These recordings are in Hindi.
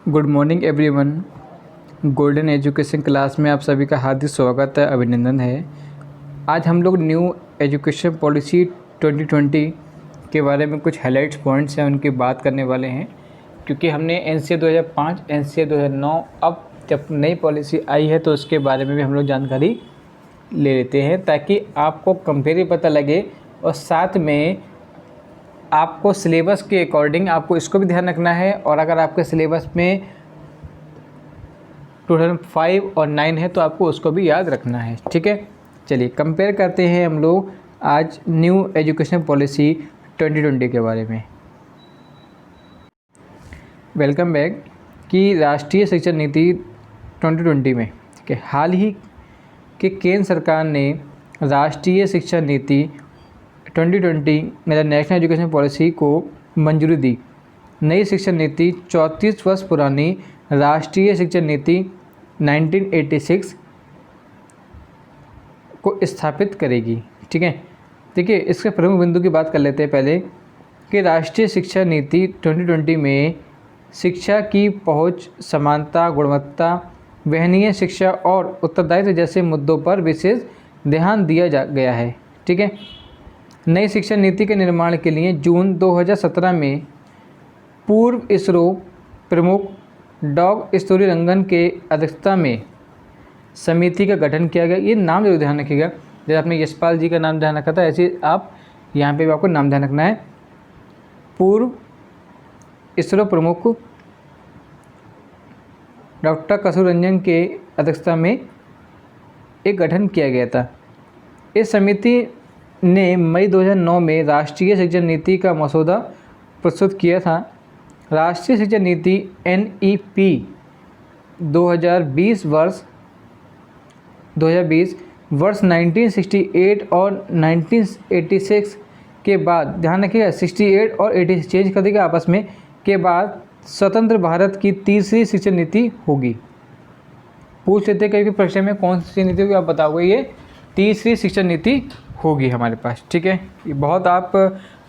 Good morning everyone. Golden education class में आप सभी का हार्दिक स्वागत है, अभिनंदन है। आज हम लोग न्यू एजुकेशन पॉलिसी 2020 के बारे में कुछ हाइलाइट्स पॉइंट्स हैं उनकी बात करने वाले हैं, क्योंकि हमने एनसीए 2005, एनसीए 2009, अब जब नई पॉलिसी आई है तो उसके बारे में भी हम लोग जानकारी ले लेते हैं, ताकि आपको कंपेयर पता लगे और साथ में आपको सिलेबस के अकॉर्डिंग आपको इसको भी ध्यान रखना है। और अगर आपके सिलेबस में 2005 और 9 है तो आपको उसको भी याद रखना है। ठीक है, चलिए कंपेयर करते हैं हम लोग आज न्यू एजुकेशन पॉलिसी 2020 के बारे में। Welcome back. कि राष्ट्रीय शिक्षा नीति 2020 में ठीक है, हाल ही के केंद्र सरकार ने राष्ट्रीय शिक्षा नीति 2020 मतलब नेशनल एजुकेशन पॉलिसी को मंजूरी दी। नई शिक्षा नीति 34 वर्ष पुरानी राष्ट्रीय शिक्षा नीति 1986 को स्थापित करेगी। ठीक है, देखिए इसके प्रमुख बिंदु की बात कर लेते हैं पहले कि राष्ट्रीय शिक्षा नीति 2020 में शिक्षा की पहुंच, समानता, गुणवत्ता, वहनीय शिक्षा और उत्तरदायित्व जैसे मुद्दों पर विशेष ध्यान दिया गया है। ठीक है, नई शिक्षा नीति के निर्माण के लिए जून 2017 में पूर्व इसरो प्रमुख डॉ. स्तुतिरंगन के अध्यक्षता में समिति का गठन किया गया। ये नाम जरूर ध्यान रखिएगा, जैसे आपने यशपाल जी का नाम ध्यान रखा था, ऐसे आप यहाँ पे भी आपको नाम ध्यान रखना है। पूर्व इसरो प्रमुख डॉ. स्तुतिरंगन के अध्यक्षता में एक गठन किया गया था। इस समिति ने मई 2009 में राष्ट्रीय शिक्षा नीति का मसौदा प्रस्तुत किया था। राष्ट्रीय शिक्षा नीति NEP 2020 वर्ष 1968 और 1986 के बाद, ध्यान रखिएगा 68 और 86 चेंज कर देगा आपस में, के बाद स्वतंत्र भारत की तीसरी शिक्षा नीति होगी। पूछ लेते हैं कभी परीक्षा में कौन सी नीति होगी, आप बताओगे ये तीसरी शिक्षा नीति होगी हमारे पास। ठीक है, ये बहुत आप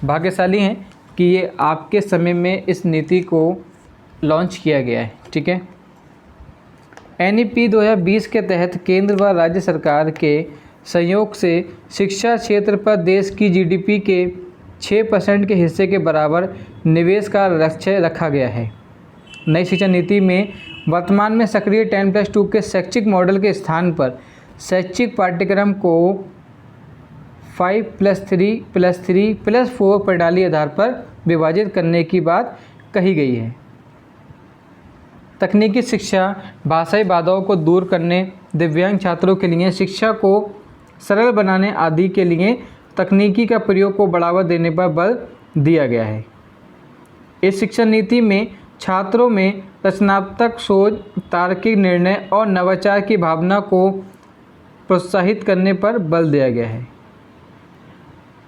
भाग्यशाली हैं कि ये आपके समय में इस नीति को लॉन्च किया गया है। ठीक है, NEP 2020 के तहत केंद्र व राज्य सरकार के सहयोग से शिक्षा क्षेत्र पर देश की GDP के 6% के हिस्से के बराबर निवेश का लक्ष्य रखा गया है। नई शिक्षा नीति में वर्तमान में सक्रिय 10+2 के शैक्षिक मॉडल के स्थान पर शैक्षिक पाठ्यक्रम को 5+3+3+4 प्रणाली आधार पर विभाजित करने की बात कही गई है। तकनीकी शिक्षा, भाषाई बाधाओं को दूर करने, दिव्यांग छात्रों के लिए शिक्षा को सरल बनाने आदि के लिए तकनीकी का प्रयोग को बढ़ावा देने पर बल दिया गया है। इस शिक्षा नीति में छात्रों में रचनात्मक सोच, तार्किक निर्णय और नवाचार की भावना को प्रोत्साहित करने पर बल दिया गया है।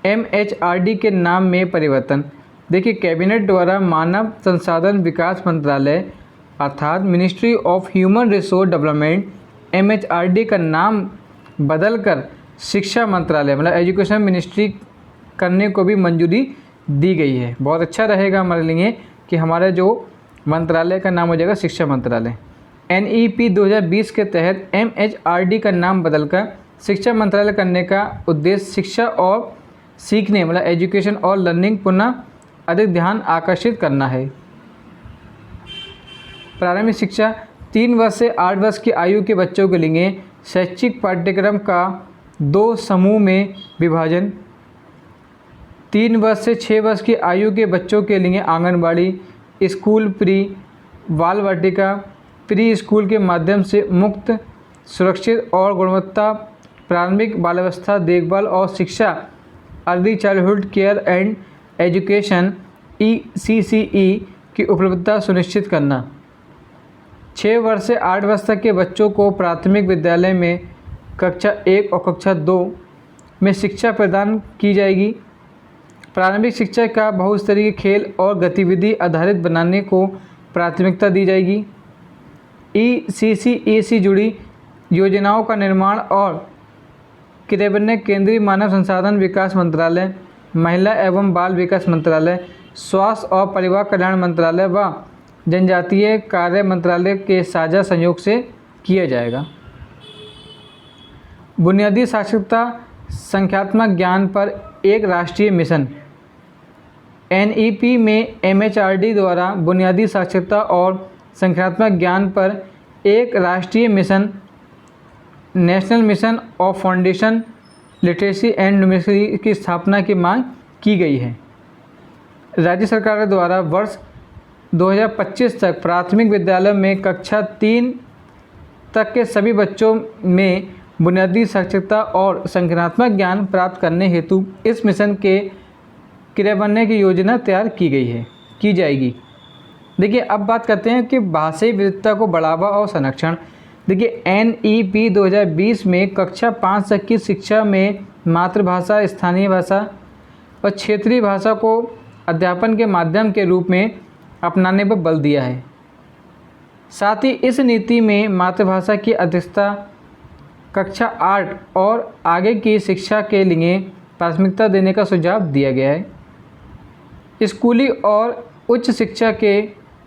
MHRD के नाम में परिवर्तन। देखिए, कैबिनेट द्वारा मानव संसाधन विकास मंत्रालय अर्थात ministry of human resource development MHRD का नाम बदलकर शिक्षा मंत्रालय मतलब एजुकेशन मिनिस्ट्री करने को भी मंजूरी दी गई है। बहुत अच्छा रहेगा हमारे लिए कि हमारा जो मंत्रालय का नाम हो जाएगा शिक्षा मंत्रालय। NEP 2020 के तहत MHRD का नाम बदलकर शिक्षा मंत्रालय करने का उद्देश्य शिक्षा और सीखने मतलब एजुकेशन और लर्निंग पुनः अधिक ध्यान आकर्षित करना है। प्रारंभिक शिक्षा 3 वर्ष से 8 वर्ष की आयु के बच्चों के लिए शैक्षिक पाठ्यक्रम का 2 समूह में विभाजन। 3 वर्ष से 6 वर्ष की आयु के बच्चों के लिए आंगनबाड़ी, स्कूल, प्री बाल वाटिका, प्री स्कूल के माध्यम से मुक्त, सुरक्षित और गुणवत्ता प्रारंभिक बाल्यावस्था देखभाल और शिक्षा early childhood care and education ECCE की उपलब्धता सुनिश्चित करना। 6 वर्ष से 8 वर्ष तक के बच्चों को प्राथमिक विद्यालय में कक्षा 1 और कक्षा 2 में शिक्षा प्रदान की जाएगी। प्रारंभिक शिक्षा का बहुस्तरीय खेल और गतिविधि आधारित बनाने को प्राथमिकता दी जाएगी। ECCE से जुड़ी योजनाओं का निर्माण और क्रियान्वयन केंद्रीय मानव संसाधन विकास मंत्रालय, महिला एवं बाल विकास मंत्रालय, स्वास्थ्य और परिवार कल्याण मंत्रालय व जनजातीय कार्य मंत्रालय के साझा सहयोग से किया जाएगा। बुनियादी साक्षरता संख्यात्मक ज्ञान पर एक राष्ट्रीय मिशन। NEP में MHRD द्वारा बुनियादी साक्षरता और संख्यात्मक ज्ञान पर एक राष्ट्रीय mission national mission of foundation literacy and numerical की स्थापना की मांग की गई है। राज्य सरकार द्वारा वर्ष 2025 तक प्राथमिक विद्यालय में कक्षा 3 तक के सभी बच्चों में बुनियादी साक्षरता और संख्यात्मक ज्ञान प्राप्त करने हेतु इस मिशन के क्रियान्वयन की योजना तैयार की जाएगी। देखिए, अब बात करते हैं कि भाषाई विविधता को बढ़ावा और संरक्षण। देखिए, NEP 2020 में कक्षा 5 तक की शिक्षा में मातृभाषा, स्थानीय भाषा और क्षेत्रीय भाषा को अध्यापन के माध्यम के रूप में अपनाने पर बल दिया है। साथ ही इस नीति में मातृभाषा की अध्यक्षता कक्षा 8 और आगे की शिक्षा के लिए प्राथमिकता देने का सुझाव दिया गया है। स्कूली और उच्च शिक्षा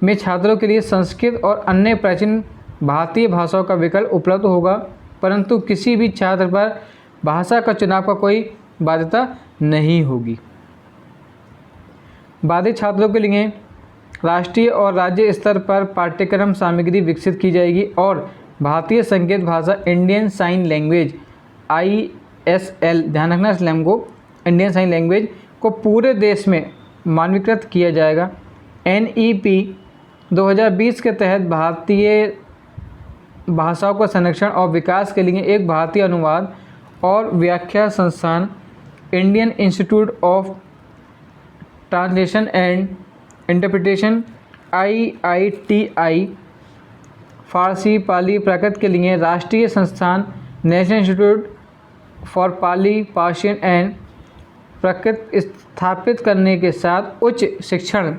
में छात्रों के लिए संस्कृत और अन्य प्राचीन भारतीय भाषाओं का विकल्प उपलब्ध होगा, परंतु किसी भी छात्र पर भाषा का चुनाव का कोई बाध्यता नहीं होगी। बाधित छात्रों के लिए राष्ट्रीय और राज्य स्तर पर पाठ्यक्रम सामग्री विकसित की जाएगी और भारतीय संकेत भाषा इंडियन साइन लैंग्वेज ISL, ध्यान रखना इस लैंग्वेज को, इंडियन साइन लैंग्वेज को पूरे देश में मानकीकृत किया जाएगा। NEP 2020 के तहत भारतीय भाषाओं का संरक्षण और विकास के लिए एक भारतीय अनुवाद और व्याख्या संस्थान Indian Institute of Translation and Interpretation IITI Farsi, Pali, Prakrit के लिए राष्ट्रीय संस्थान National Institute for Pali, Persian and Prakrit स्थापित करने के साथ उच्च शिक्षण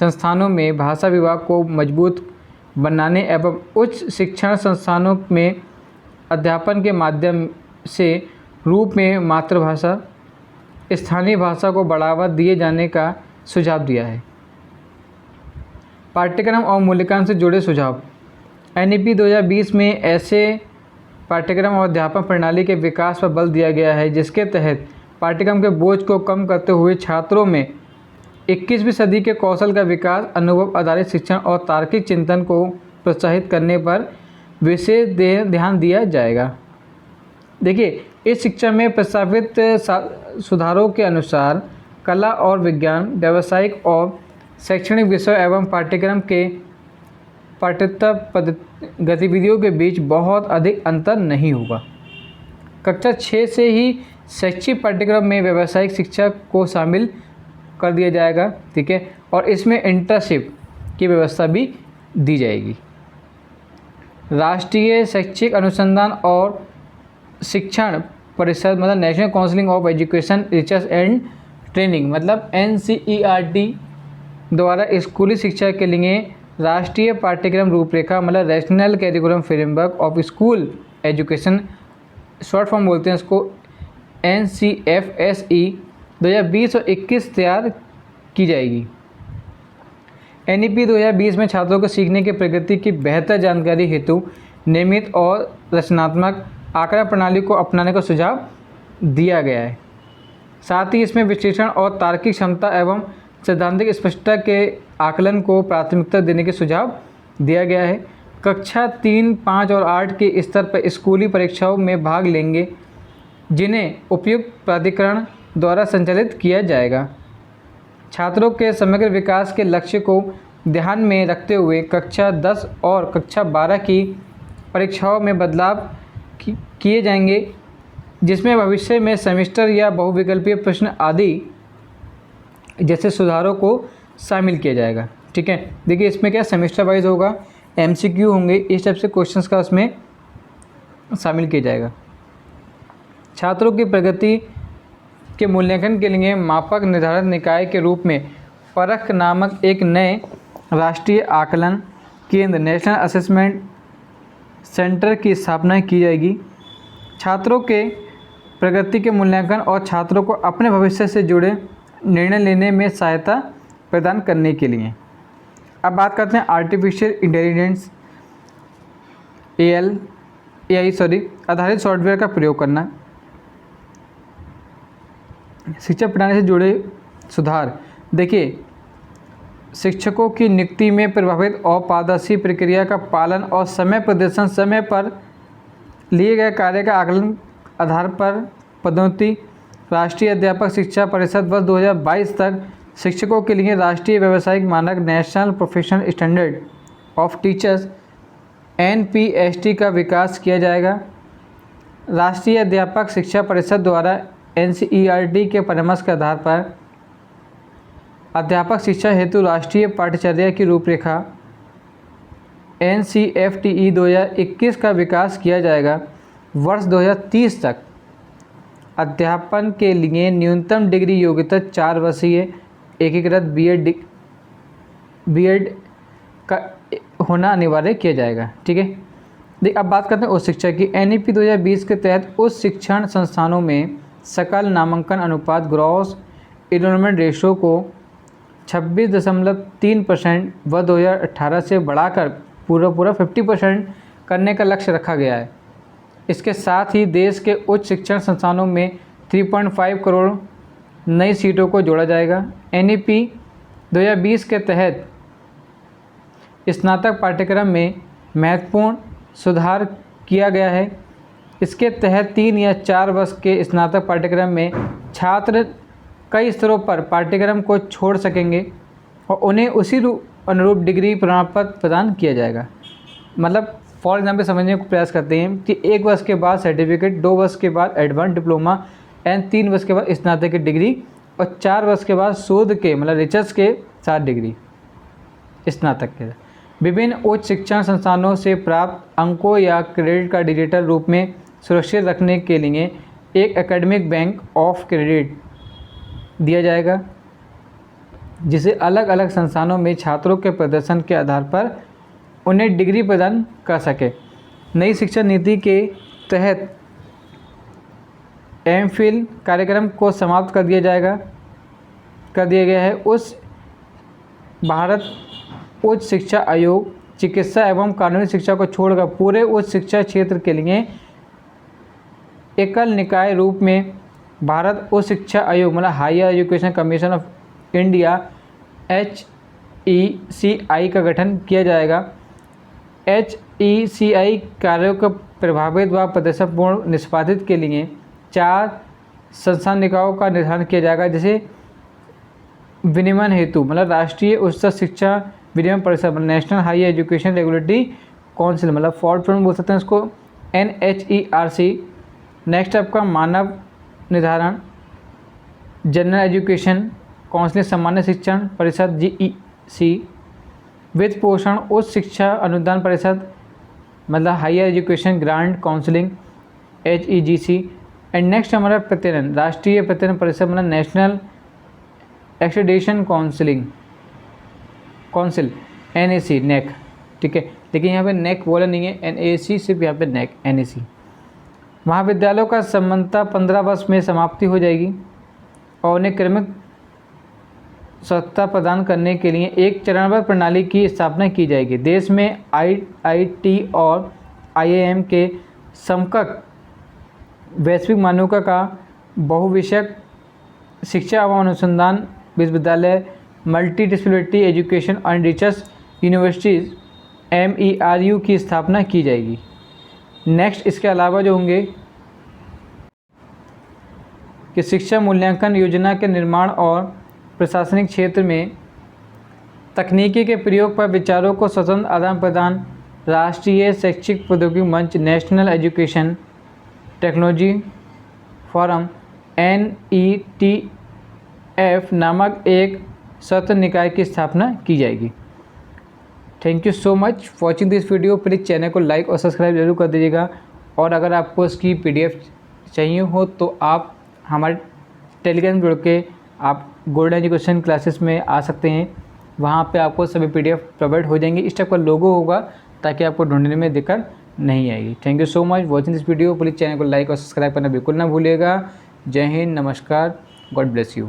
संस्थानों में भाषा विभाग को मजबूत बनाने एवं उच्च शिक्षण संस्थानों में अध्यापन के माध्यम से रूप में मातृभाषा, स्थानीय भाषा को बढ़ावा दिए जाने का सुझाव दिया है। पाठ्यक्रम और मूल्यांकन से जुड़े सुझाव। NEP 2020 में ऐसे पाठ्यक्रम और अध्यापन प्रणाली के विकास पर बल दिया गया है जिसके तहत पाठ्यक्रम के बोझ को कम करते हुए छात्रों में 21वीं सदी के कौशल का विकास, अनुभव आधारित शिक्षण और तार्किक चिंतन को प्रोत्साहित करने पर विशेष ध्यान दिया जाएगा। देखिए, इस शिक्षा में प्रस्तावित सुधारों के अनुसार कला और विज्ञान, व्यावसायिक और शैक्षणिक विषय एवं पाठ्यक्रम के पाठ्येतर गतिविधियों के बीच बहुत अधिक अंतर नहीं होगा। कक्षा 6 से ही शैक्षिक पाठ्यक्रम में व्यावसायिक शिक्षा को शामिल कर दिया जाएगा, ठीक है, और इसमें इंटर्नशिप की व्यवस्था भी दी जाएगी। राष्ट्रीय शैक्षिक अनुसंधान और शिक्षण परिषद मतलब national council of education research and training मतलब NCERT द्वारा स्कूली शिक्षा के लिए राष्ट्रीय पाठ्यक्रम रूपरेखा मतलब national curriculum framework of school education, short form बोलते हैं इसको, NCFSE 2020 और 21 तैयार की जाएगी। NEP 2020 में छात्रों को सीखने की प्रगति की बेहतर जानकारी हेतु नियमित और रचनात्मक आंकड़ा प्रणाली को अपनाने का सुझाव दिया गया है। साथ ही इसमें विश्लेषण और तार्किक क्षमता एवं सैद्धांतिक स्पष्टता के आकलन को प्राथमिकता देने के सुझाव दिया गया है। कक्षा 3, 5 और 8 के स्तर पर स्कूली परीक्षाओं में भाग लेंगे जिन्हें उपयुक्त प्राधिकरण द्वारा संचालित किया जाएगा। छात्रों के समग्र विकास के लक्ष्य को ध्यान में रखते हुए कक्षा 10 और कक्षा 12 की परीक्षाओं में बदलाव किए जाएंगे जिसमें भविष्य में सेमेस्टर या बहुविकल्पीय प्रश्न आदि जैसे सुधारों को शामिल किया जाएगा। ठीक है, देखिए इसमें क्या सेमेस्टर वाइज होगा, MCQ होंगे, इस टाइप से क्वेश्चंस का उसमें शामिल किया जाएगा। छात्रों की प्रगति के मूल्यांकन के लिए मापक निर्धारण निकाय के रूप में परख नामक एक नए राष्ट्रीय आकलन केंद्र नेशनल असेसमेंट सेंटर की स्थापना की जाएगी। छात्रों के प्रगति के मूल्यांकन और छात्रों को अपने भविष्य से जुड़े निर्णय लेने में सहायता प्रदान करने के लिए अब बात करते हैं आर्टिफिशियल इंटेलिजेंस AI आधारित सॉफ्टवेयर का प्रयोग करना। शिक्षा प्रणाली से जुड़े सुधार। देखिए, शिक्षकों की नियुक्ति में प्रभावित और पारदर्शी प्रक्रिया का पालन और समय प्रदर्शन, समय पर लिए गए कार्य का आकलन आधार पर पदोन्नति। राष्ट्रीय अध्यापक शिक्षा परिषद वर्ष 2022 तक शिक्षकों के लिए राष्ट्रीय व्यावसायिक मानक national professional standard of teachers NPST का विकास किया जाएगा। राष्ट्रीय अध्यापक शिक्षा परिषद द्वारा NCERT के परामर्श के आधार पर अध्यापक शिक्षा हेतु राष्ट्रीय पाठ्यचर्या की रूपरेखा NCFTE 2021 का विकास किया जाएगा। वर्ष 2030 तक अध्यापन के लिए न्यूनतम डिग्री योग्यता 4 वर्षीय एकीकृत बीएड का होना अनिवार्य किया जाएगा। ठीक है, देखिए अब बात करते हैं उच्च शिक्षा की। NEP 2020 के तहत उच्च शिक्षण संस्थानों में सकल नामांकन अनुपात ग्रॉस इनरोलमेंट रेशो को 26.3% व 2018 से बढ़ाकर पूरा 50% करने का लक्ष्य रखा गया है। इसके साथ ही देश के उच्च शिक्षण संस्थानों में 3.5 करोड़ नई सीटों को जोड़ा जाएगा। NEP 2020 के तहत स्नातक पाठ्यक्रम में महत्वपूर्ण सुधार किया गया है। इसके तहत 3 या 4 वर्ष के स्नातक पाठ्यक्रम में छात्र कई स्तरों पर पाठ्यक्रम को छोड़ सकेंगे और उन्हें उसी अनुरूप डिग्री प्रमाण पत्र प्रदान किया जाएगा। मतलब फॉर एग्जाम्पल समझने को प्रयास करते हैं कि 1 वर्ष के बाद सर्टिफिकेट, 2 वर्ष के बाद एडवांस डिप्लोमा एंड 3 वर्ष के बाद स्नातक की डिग्री और 4 वर्ष के बाद शोध के मतलब रिसर्च के साथ डिग्री स्नातक के। विभिन्न उच्च शिक्षण संस्थानों से प्राप्त अंकों या क्रेडिट का डिजिटल रूप में सुरक्षित रखने के लिए एक एकेडमिक बैंक ऑफ क्रेडिट दिया जाएगा, जिसे अलग अलग संस्थानों में छात्रों के प्रदर्शन के आधार पर उन्हें डिग्री प्रदान कर सके। नई शिक्षा नीति के तहत MPhil कार्यक्रम को समाप्त कर दिया गया है। उस भारत उच्च शिक्षा आयोग चिकित्सा एवं कानूनी शिक्षा को छोड़कर पूरे उच्च शिक्षा क्षेत्र के लिए एकल निकाय रूप में भारत उच्च शिक्षा आयोग मतलब higher education commission of India HECI का गठन किया जाएगा। HECI कार्यों को प्रभावित व प्रदर्शनपूर्ण निष्पादित के लिए 4 संस्थान निकायों का निर्धारण किया जाएगा, जैसे विनियमन हेतु मतलब राष्ट्रीय उच्च शिक्षा विनियमन परिषद, national higher education regulatory council मतलब फॉर्ड फॉर्म बोल सकते हैं उसको, NHERC। नेक्स्ट आपका मानव निर्धारण, जनरल एजुकेशन काउंसिल सामान्य शिक्षण परिषद GEC, वित्त पोषण उच्च शिक्षा अनुदान परिषद मतलब higher education grant counselling HEGC। And next हमारा प्रत्ययन, राष्ट्रीय प्रत्ययन परिषद मतलब national accreditation council NAC NAC। ठीक है, लेकिन यहाँ पे NAC बोला नहीं है, NAC सिर्फ यहाँ पे NAC। महाविद्यालयों का समानता 15 वर्ष में समाप्ति हो जाएगी और उन्हें क्रमिक सत्ता प्रदान करने के लिए एक चरणबद्ध प्रणाली की स्थापना की जाएगी। देश में IIT और IIM के समकक्ष वैश्विक मान्यता का बहुविषयक शिक्षा एवं अनुसंधान विश्वविद्यालय, multi disciplinary education and research universities MERU की स्थापना की जाएगी। नेक्स्ट इसके अलावा जो होंगे कि शिक्षा मूल्यांकन योजना के निर्माण और प्रशासनिक क्षेत्र में तकनीकी के प्रयोग पर विचारों को स्वतंत्र आदान प्रदान, राष्ट्रीय शैक्षिक प्रौद्योगिकी मंच national education technology forum NETF नामक एक स्वतंत्र निकाय की स्थापना की जाएगी। Thank you so much watching this video. Please channel को लाइक और सब्सक्राइब जरूर कर दीजिएगा और अगर आपको इसकी PDF चाहिए हो तो आप हमारे टेलीग्राम जुड़ के आप गोल्डन एजुकेशन क्लासेस में आ सकते हैं। वहाँ पे आपको सभी PDF प्रोवाइड हो जाएंगे। इस टाइप का लोगो होगा ताकि आपको ढूंढने में दिक्कत नहीं आएगी। Thank you so much watching this video. Please channel को लाइक और सब्सक्राइब करना बिल्कुल ना भूलिएगा। जय हिंद, नमस्कार, गॉड ब्लेस यू।